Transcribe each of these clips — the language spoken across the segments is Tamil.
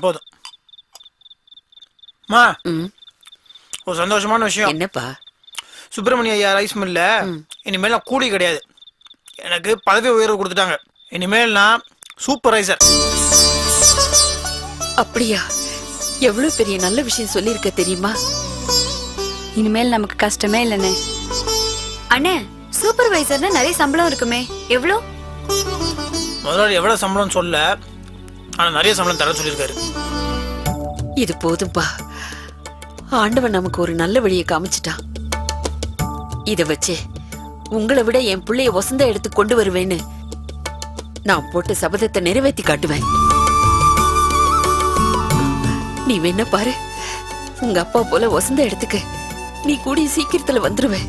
போதும். மா ம், ஒரு சந்தோஷமான விஷயம். என்னப்பா? சுப்பிரமணிய ஐயா ரைஸ் மில்ல இனிமேல் நான் கூலி கிடையாது, எனக்கு பதவி உயர்வு கொடுத்துட்டாங்க. இனிமேல் நான் சூப்பர்வைசர். அப்படியா? எவ்வளவு பெரிய நல்ல விஷயம் சொல்லியிருக்க தெரியுமா? இனிமேல் நமக்கு கஷ்டமே இல்லைண்ணே. அண்ணே, சூப்பர்வைசர்னா நிறைய சம்பளம் இருக்குமே, எவ்வளோ? முதலாளி எவ்வளவு சம்பளம் சொல்ல, ஆனா நிறைய சம்பளம் தர சொல்லியிருக்காரு. இது போதும்பா. ஆண்டவன் நமக்கு ஒரு நல்ல வழியை காமிச்சிட்டான். இத வச்சு உங்களை விட என் பிள்ளைய வசந்த எடுத்து கொண்டு வருவேன்னு நான் போட்ட சபதத்தை நிறைவேற்றி காட்டுவேன். நீ வேணா பாரு, உங்க அப்பா போல வசந்த எடுத்துக்க நீ கூடிய சீக்கிரத்துல வந்துருவே.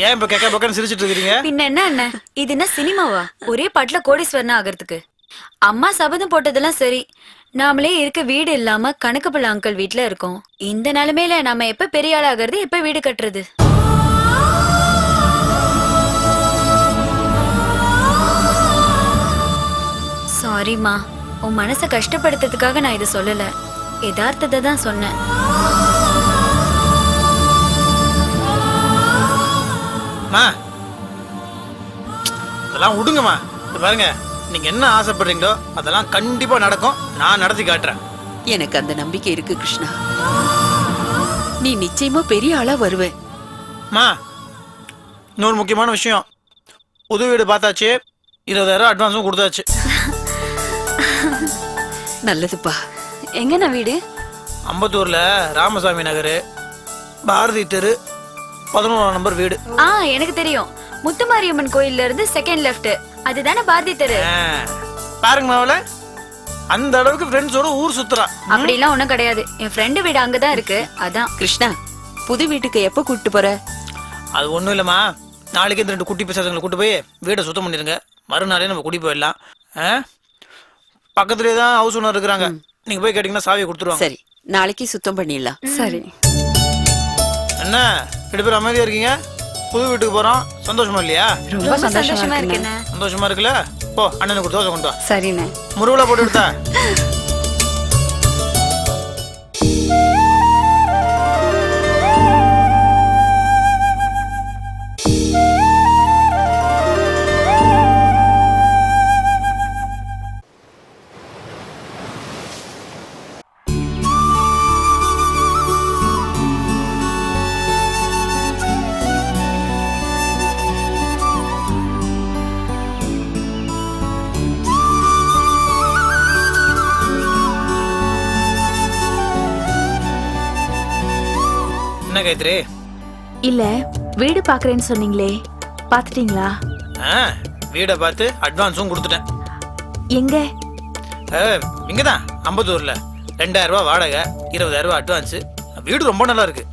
ஏன் இப்ப கேட்க பக்கம் சிரிச்சிட்டு இருக்கீங்க? பின்ன என்ன அண்ணன், இது என்ன சினிமாவா? ஒரே பாட்டுல கோடீஸ்வரனா ஆகிறதுக்கு. அம்மா சபதம் போட்டதெல்லாம் சரி, நாமளே இருக்க வீடு இல்லாம கணக்கு பிள்ளை அங்கிள் வீட்டுல இருக்கோம். இந்த நிலைமையில நாம எப்ப பெரிய ஆள் ஆகிறது, எப்ப வீடு கட்டுறது? சாரிம்மா, உன் மனசை கஷ்டப்படுத்துறதுக்காக நான் இதை சொல்லல, யதார்த்தத்தை தான் சொன்னேன். அதெல்லாம் விடுங்கம்மா. பாருங்க, நீங்க என்ன ஆசைப்படுறீங்களோ அதெல்லாம் கண்டிப்பா நடக்கும், நான் நடத்தி காட்டுறேன். எனக்கு அந்த நம்பிக்கை இருக்கு கிருஷ்ணா. நீ நிச்சயமா பெரிய ஆளா வருவே. இன்னொரு முக்கியமான விஷயம், புது வீடு பார்த்தாச்சு, 20,000 அட்வான்ஸும் கொடுத்தாச்சு. நல்லதுப்பா. எங்கண்ணா வீடு? அம்பத்தூர்ல ராமசாமி நகர், பாரதி தெரு, 11ஆம் நம்பர் வீடு. எனக்கு தெரியும், முத்துமாரியம்மன் கோயில்ல இருந்து செகண்ட் லெஃப்ட், அதுதானே பாரதி தெரு. பாருங்க மாவள, அந்த அளவுக்கு ஃப்ரெண்ட்ஸோட ஊர் சுத்துறான். அப்படிலாம் ஒண்ணும் கிடையாது, என் ஃப்ரெண்டு வீடு அங்கதான் இருக்கு. அதான். கிருஷ்ணா, புது வீட்டுக்கு எப்ப கூட்டிட்டு போற? அது ஒண்ணும் இல்லம்மா, நாளைக்கு இந்த 2 குட்டி பிசாசங்களை கூட்டு போய் வீடை சுத்தம் பண்ணிருங்க, மறுநாளே நம்ம குடி போயிடலாம். பக்கத்துலேயே தான் ஹவுஸ் ஓனர் இருக்கிறாங்க, நீங்க போய் கேட்டீங்கன்னா சாவியை கொடுத்துருவாங்க. சரி, நாளைக்கு சுத்தம் பண்ணிடலாம். சரி. என்ன 2 பேரும் அமைதியா இருக்கீங்க? புது வீட்டுக்கு போறோம், சந்தோஷமா இல்லையா? ரொம்ப சந்தோஷமா இருக்குண்ணே. சந்தோஷமா இருக்குல்ல? போ, அண்ணனுக்கு தோசை கொண்டு வா. சரிண்ணே. முருகலா போட்டு எடுத்தா. என்ன கைத்ரி? இல்ல, வீடு பாக்குறேன்னு சொன்னீங்களே, பாத்துட்டீங்களா? வீட பார்த்து அட்வான்ஸும் கொடுத்துட்டேன். எங்க? இங்கதான் அம்பத்தூர்ல. 2000 ரூபாய் வாடகை, 20,000 ரூபாய் அட்வான்ஸ். வீடு ரொம்ப நல்லா இருக்கு.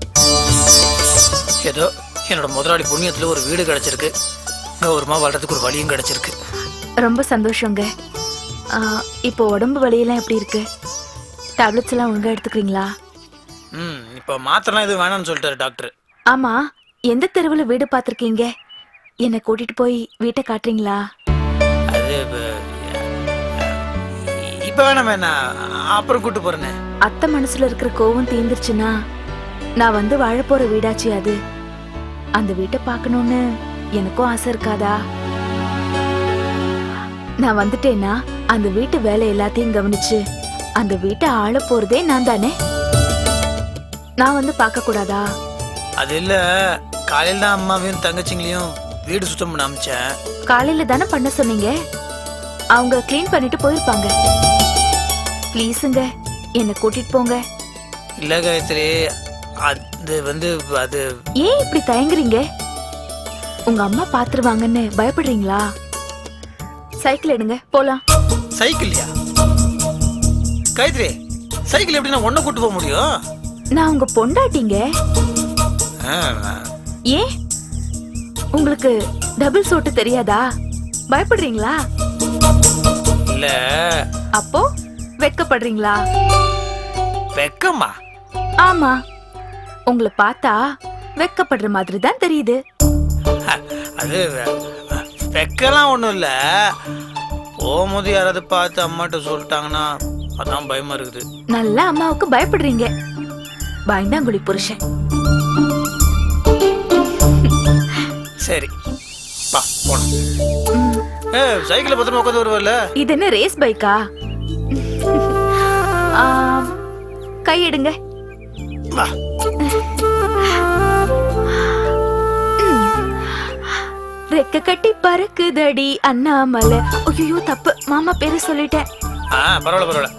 ஏதோ என்னோட முதலாளி புண்ணியத்துல ஒரு வீடு கிடைச்சிருக்கு, கௌரவமா வாழ்றதுக்கு ஒரு வழியும் கிடைச்சிருக்கு. ரொம்ப சந்தோஷங்க. இப்போ உடம்பு வலியெல்லாம் எப்படி இருக்கு? டேப்லெட்ஸ் எல்லாம் ஒழுங்கா எடுத்துக்கிறீங்களா? இப்ப மாத்திரம் எதுவும் வேணாம்னு சொல்லிட்டாரு டாக்டர். ஆமா, எந்த தெருவுல வீடு பாத்திருக்கீங்க? என்ன கூட்டிட்டு போய் வீட்டை காட்டுறீங்களா? அது இப்ப வேணாம், அப்புறம் கூட்டு போறேன்னு. அத்தை மனசுல இருக்கிற கோவம் தீந்துருச்சுன்னா நான் வந்து வாழ போற வீடாச்சு அது. அந்த வீட்டை பார்க்கணும்னு எனக்கும் ஆசை இருக்காதா? நான் வந்துட்டேன்னா அந்த வீட்டு வேலை எல்லாத்தையும் கவனிச்சு அந்த வீட்டை ஆள போறதே நான் தானே. நான் வந்து பார்க்க கூடாதா? அது இல்ல, காலையில தான் அம்மாவையும் தங்கச்சிங்களையும் வீடு சுத்தம் பண்ண அமிச்சேன். காலையில தானே பண்ண சொன்னீங்க, அவங்க கிளீன் பண்ணிட்டு போயிருப்பாங்க. ப்ளீஸுங்க, என்ன கூட்டிட்டு போங்க. இல்ல காயத்ரி, அது அது ஏன் இப்படி தயங்குறீங்க? உங்க அம்மா பாத்துருவாங்கன்னு பயப்படுறீங்களா? சைக்கிள் எடுங்க, போலாம். சைக்கிள்யா காயத்ரி? சைக்கிள் எப்படி நான் ஒன்ன கூட்டு போக முடியும்? நான் உங்க பொண்டாட்டிங்க. ஏன் உங்களுக்கு டபுள் சோட்டு தெரியாதா? பயப்படுறீங்களா? இல்ல. அப்போ வெக்கப்படுறீங்களா? வெக்கமா? ஆமா, உங்களை பார்த்தா வெக்கப்படுற மாதிரி தான் தெரியுது. அது வெக்கலாம் ஒன்றும் இல்லை, போகும்போது யாராவது பார்த்து அம்மாட்ட சொல்லிட்டாங்கன்னா அதான் பயமா இருக்குது. நல்லா அம்மாவுக்கு பயப்படுறீங்க. பயந்தாங்குழி புருஷன். சரி பா போலாம். சைக்கிள் பத்திரமா உட்காந்து வருவல்ல? இது என்ன ரேஸ் பைக்கா? கை எடுங்க. வா. ரெக்க கட்டி பறக்குதடி அண்ணாமலை. ஐயோ தப்பு, மாமா பேரு சொல்லிட்டேன். பரவாயில்ல பரவாயில்ல,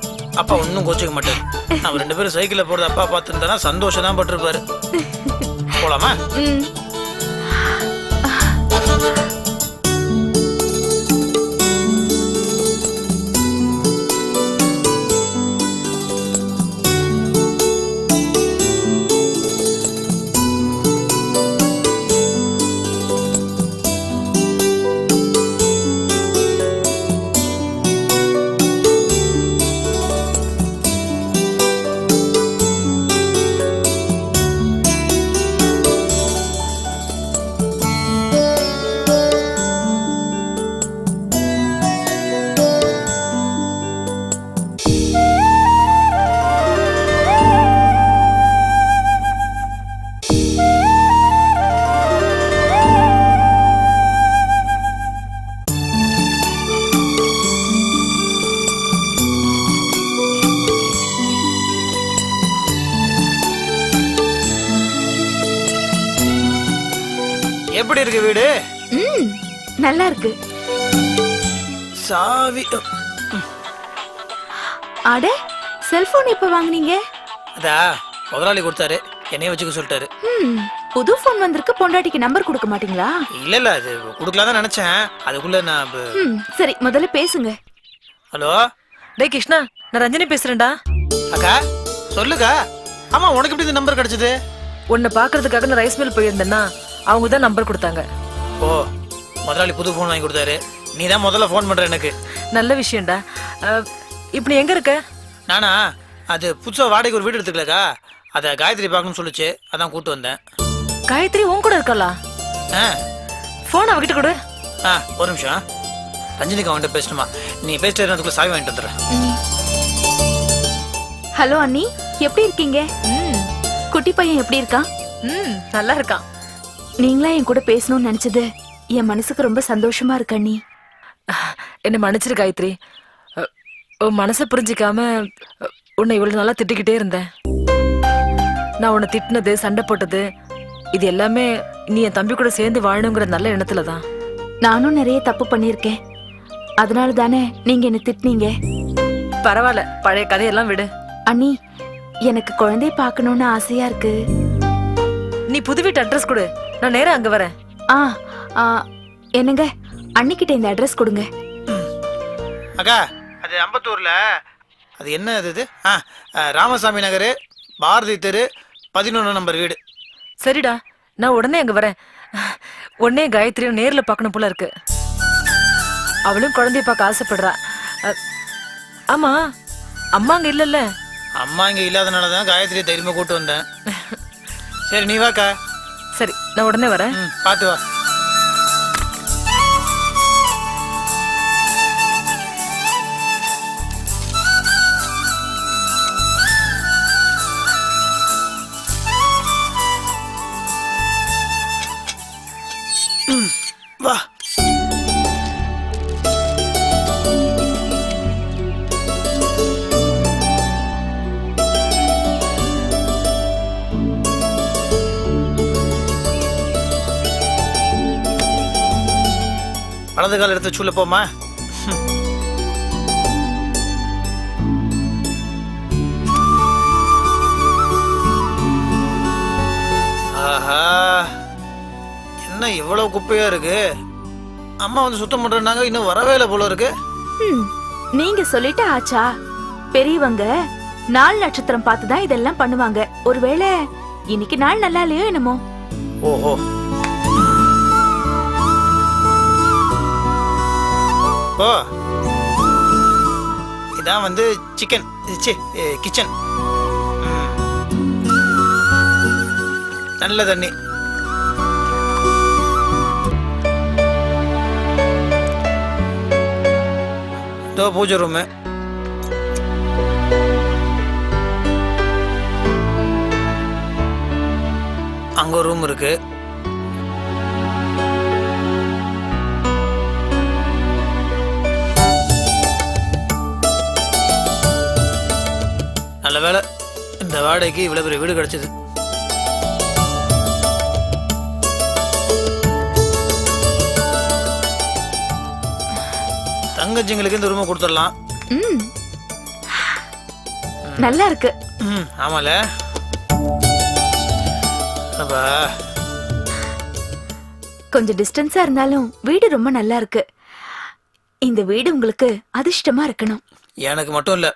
அப்பா ஒன்னும் கோச்சிக்க மாட்டாரு. நம்ம 2 பேரும் சைக்கிள்ல போறது அப்பா பார்த்துருந்தா சந்தோஷம் தான் பட்டிருப்பாரு. போலாமா? எப்படி இருக்கு வீடு? நல்லா இருக்கு. சாவி அட, செல்போன் எப்ப வாங்குனீங்க? அதா முதலாளி கொடுத்தாரு, என்னைய வச்சுக்க சொல்லிட்டாரு. புது போன் வந்திருக்கு, பொண்டாட்டிக்கு நம்பர் கொடுக்க மாட்டீங்களா? இல்ல அது கொடுக்கலாம் தான் நினைச்சேன், அதுக்குள்ள நான் சரி முதல்ல பேசுங்க. ஹலோ டேய் கிருஷ்ணா, நான் ரஞ்சனி பேசுறேன்டா. அக்கா சொல்லுக்கா. ஆமா, உனக்கு எப்படி இந்த நம்பர் கிடைச்சது? உன்னை பாக்குறதுக்காக நான் ரைஸ் மில் போயிருந்தேன்னா அவங்க தான் நம்பர் கொடுத்தாங்க. ஓ, முதலாளி புது போன் வாங்கி கொடுத்தாரு, நீ தான் முதல்ல போன் பண்ற எனக்கு. நல்ல விஷயம்டா. இப்ப நீ எங்க இருக்க? நானா, அது புதுசா வாடகைக்கு ஒரு வீடு எடுத்துக்கலக்கா, அத காயத்ரி பார்க்கணும்னு சொல்லுச்சு, அதான் கூட்டு வந்தேன். காயத்ரி உன் கூட இருக்காளா? போன் அவகிட்ட கொடு. ஒரு நிமிஷம், ரஞ்சினிக்கு அவன்கிட்ட பேசணுமா? நீ பேசிட்டு அதுக்குள்ள சாவி வாங்கிட்டு வந்துடுறேன். ஹலோ அண்ணி, எப்படி இருக்கீங்க? குட்டி பையன் எப்படி இருக்கான்? நல்லா இருக்கான். நீங்களா என் கூட பேசணும்னு நினைச்சது என் மனசுக்கு ரொம்ப சந்தோஷமா இருக்கு அண்ணி. என்ன மன்னிச்சிரு காயத்ரி. உன் மனசை புரிஞ்சிக்காம உன்னை இவ்வளவு நல்லா திட்டிக்கிட்டே இருந்தேன். நான் உன்னை திட்டினது, சண்டை போட்டது, இது எல்லாமே நீ என் தம்பி கூட சேர்ந்து வாழணுங்கிற நல்ல எண்ணத்துலதான். நானும் நிறைய தப்பு பண்ணிருக்கேன், அதனால தானே நீங்க என்ன திட்டினீங்க. பரவாயில்ல, பழைய கதையெல்லாம் விடு. அண்ணி, எனக்கு குழந்தை பார்க்கணும்னு ஆசையா இருக்கு. நீ புது வீட்டு அட்ரஸ் கொடு, நான் நேரா அங்க வரேன். என்னங்க, அன்னிக்கிட்ட இந்த அட்ரஸ் கொடுங்க. அக்கா, அது அம்பத்தூர்ல, அது என்ன அது? ராமசாமி நகர், பாரதி தெரு, 11 நம்பர் வீடு. சரிடா, நான் உடனே அங்க வரேன். உடனே காயத்ரியும் நேர்ல பார்க்கணும் போல இருக்கு. அவளும் குழந்தைய பார்க்க ஆசைப்படுறா. ஆமா, அம்மா அங்க இல்லல்ல? அம்மா இங்க இல்லாதனாலதான் காயத்ரியை தைரியமா கூட்டு வந்தேன். சரி நீ வாக்கா. சரி, நான் உடனே வரேன். பாத்து வா. வா. வலது கால் எடுத்து சொல்ல போமா. ஆஹா, என்ன இவ்வளவு குப்பையா இருக்கு? அம்மா வந்து சுத்தம் பண்றாங்க, இன்னும் வரவே இல்லை போல இருக்கு. நீங்க சொல்லிட்டு ஆச்சா? பெரியவங்க நாள் நட்சத்திரம் பார்த்துதான் இதெல்லாம் பண்ணுவாங்க. ஒருவேளை இன்னைக்கு நாள் நல்லா இல்லையோ என்னமோ. ஓஹோ, ஓ, இதான் வந்து சிக்கன் கிச்சன். நல்ல தண்ணி. இதோ பூஜை ரூமு. அங்க ஒரு ரூம் இருக்கு. நல்ல வேளை இந்த வாடகைக்கு இவ்வளவு பெரிய வீடு கிடைச்சது. தங்கச்சிங்களுக்கு இந்த ரூமை கொடுத்துடலாம். ம் நல்லா இருக்கு. ஆமால. அப்பா கொஞ்சம் டிஸ்டன்ஸா இருந்தாலும் வீடு ரொம்ப நல்லா இருக்கு. இந்த வீடு உங்களுக்கு அதிர்ஷ்டமா இருக்கணும். எனக்கு மட்டும் இல்லை,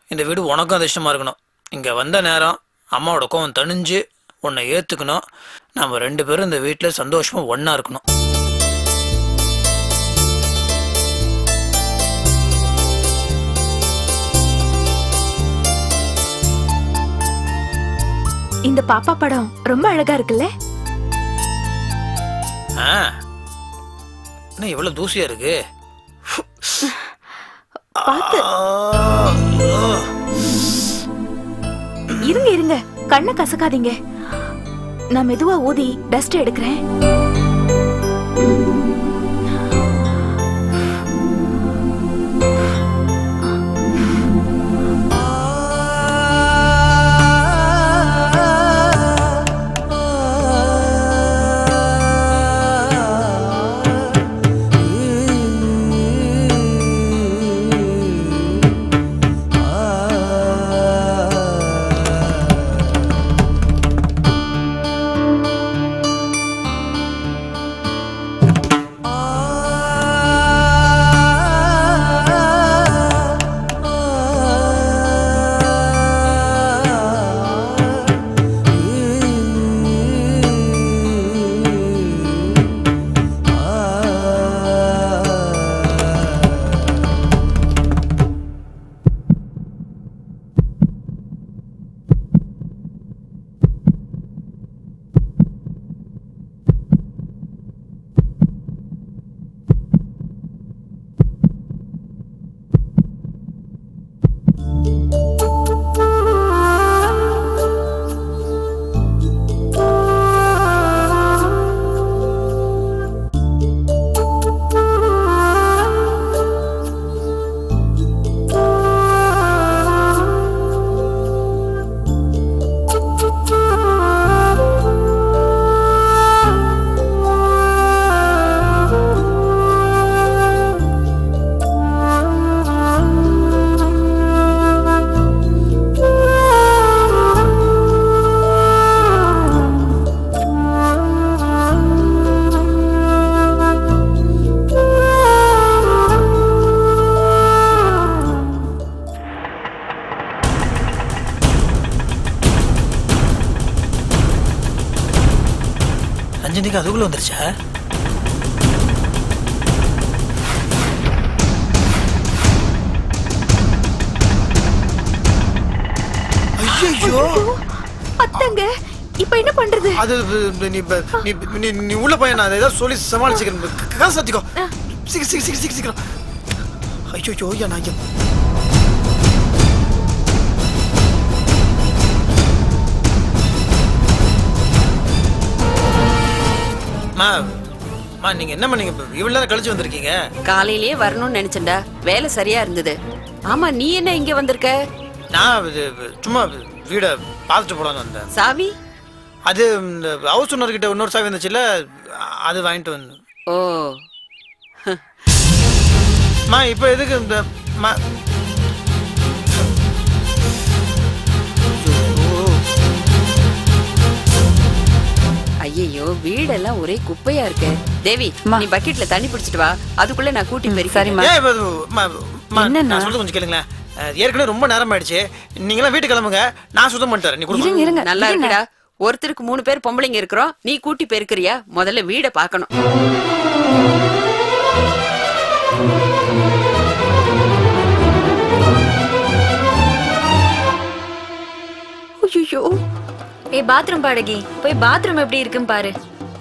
இந்த வீடு உனக்கும் அதிர்ஷ்டமாக இருக்கணும். இங்கே வந்த நேரம் அம்மாவோட கோவம் தணிஞ்சு உன்னை ஏற்றுக்கணும். நம்ம 2 பேரும் இந்த வீட்டில் சந்தோஷமாக ஒன்றா இருக்கணும். இந்த பாப்பா படம் ரொம்ப அழகா இருக்குல்ல? என்ன இவ்வளோ தூசியாக இருக்கு? பாத்து இருங்க இருங்க, கண்ணை கசக்காதீங்க. நான் மெதுவா ஊதி டஸ்ட் எடுக்கிறேன். ரஞ்சினிக்கு அதுக்குள்ள வந்துருச்சா? ஐயோ அத்தங்க, இப்ப என்ன பண்றது? அது நீ உள்ள போய் நான் ஏதாவது சொல்லி சமாளிச்சுக்கிறேன். காசு சாத்திக்கோ. சீக்கிரம். ஐயோ யா நான் நீங்க என்ன பண்ணீங்க? இவ்வளவு நேரம் கழிச்சு வந்திருக்கீங்க. காலையிலேயே வரணும்னு நினைச்சேன்டா, வேலை சரியா இருந்தது. ஆமா, நீ என்ன இங்க வந்திருக்க? நான் சும்மா வீடை பார்த்துட்டு போலான்னு வந்தேன். சாவி? அது இந்த ஹவுஸ் ஓனர் கிட்ட இன்னொரு சாவி இருந்துச்சுல்ல, அது வாங்கிட்டு வந்து. ஓ இப்போ எதுக்கு இந்த ஐயோ, வீடெல்லாம் ஒரே குப்பையா இருக்கு. தேவி, நீ பக்கெட்ல தண்ணி பிடிச்சிட்டு வா, அதுக்குள்ள நான் கூட்டி போய். சரிம்மா. நான் சொல்றது கொஞ்சம் கேளுங்களேன். ஏற்கனவே ரொம்ப நேரம் ஆயிடுச்சு. நீங்களாம் வீட்டுக்கு கிளம்புங்க, நான் சுத்தம் பண்ணிட்டு வரேன். நீ கொடுங்க. இருங்க நல்லா இருக்குடா. ஒருத்தருக்கு 3 பேர் பொம்பளைங்க இருக்கிறோம், நீ கூட்டி போயிருக்கிறியா? முதல்ல வீடை பார்க்கணும். ஐயோ, ஏய் பாத்ரூம் பாடகி, போய் பாத்ரூம் எப்படி இருக்குன்னு பாரு.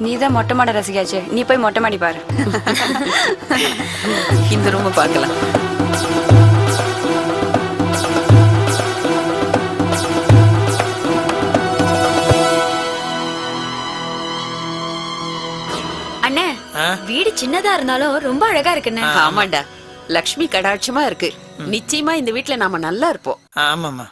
நீ தான் மொட்டை மாட ரசிகாச்சே, நீ போய் மொட்டை மாடி பாரு. இந்த ரூம் பார்க்கலாம். அண்ணே ஆ? வீடு சின்னதா இருந்தாலும் ரொம்ப அழகா இருக்குண்ணே. ஆமாண்டா, லக்ஷ்மி கடாட்சமா இருக்கு. நிச்சயமா இந்த வீட்ல நாம நல்லா இருப்போம். ஆமாம்மா.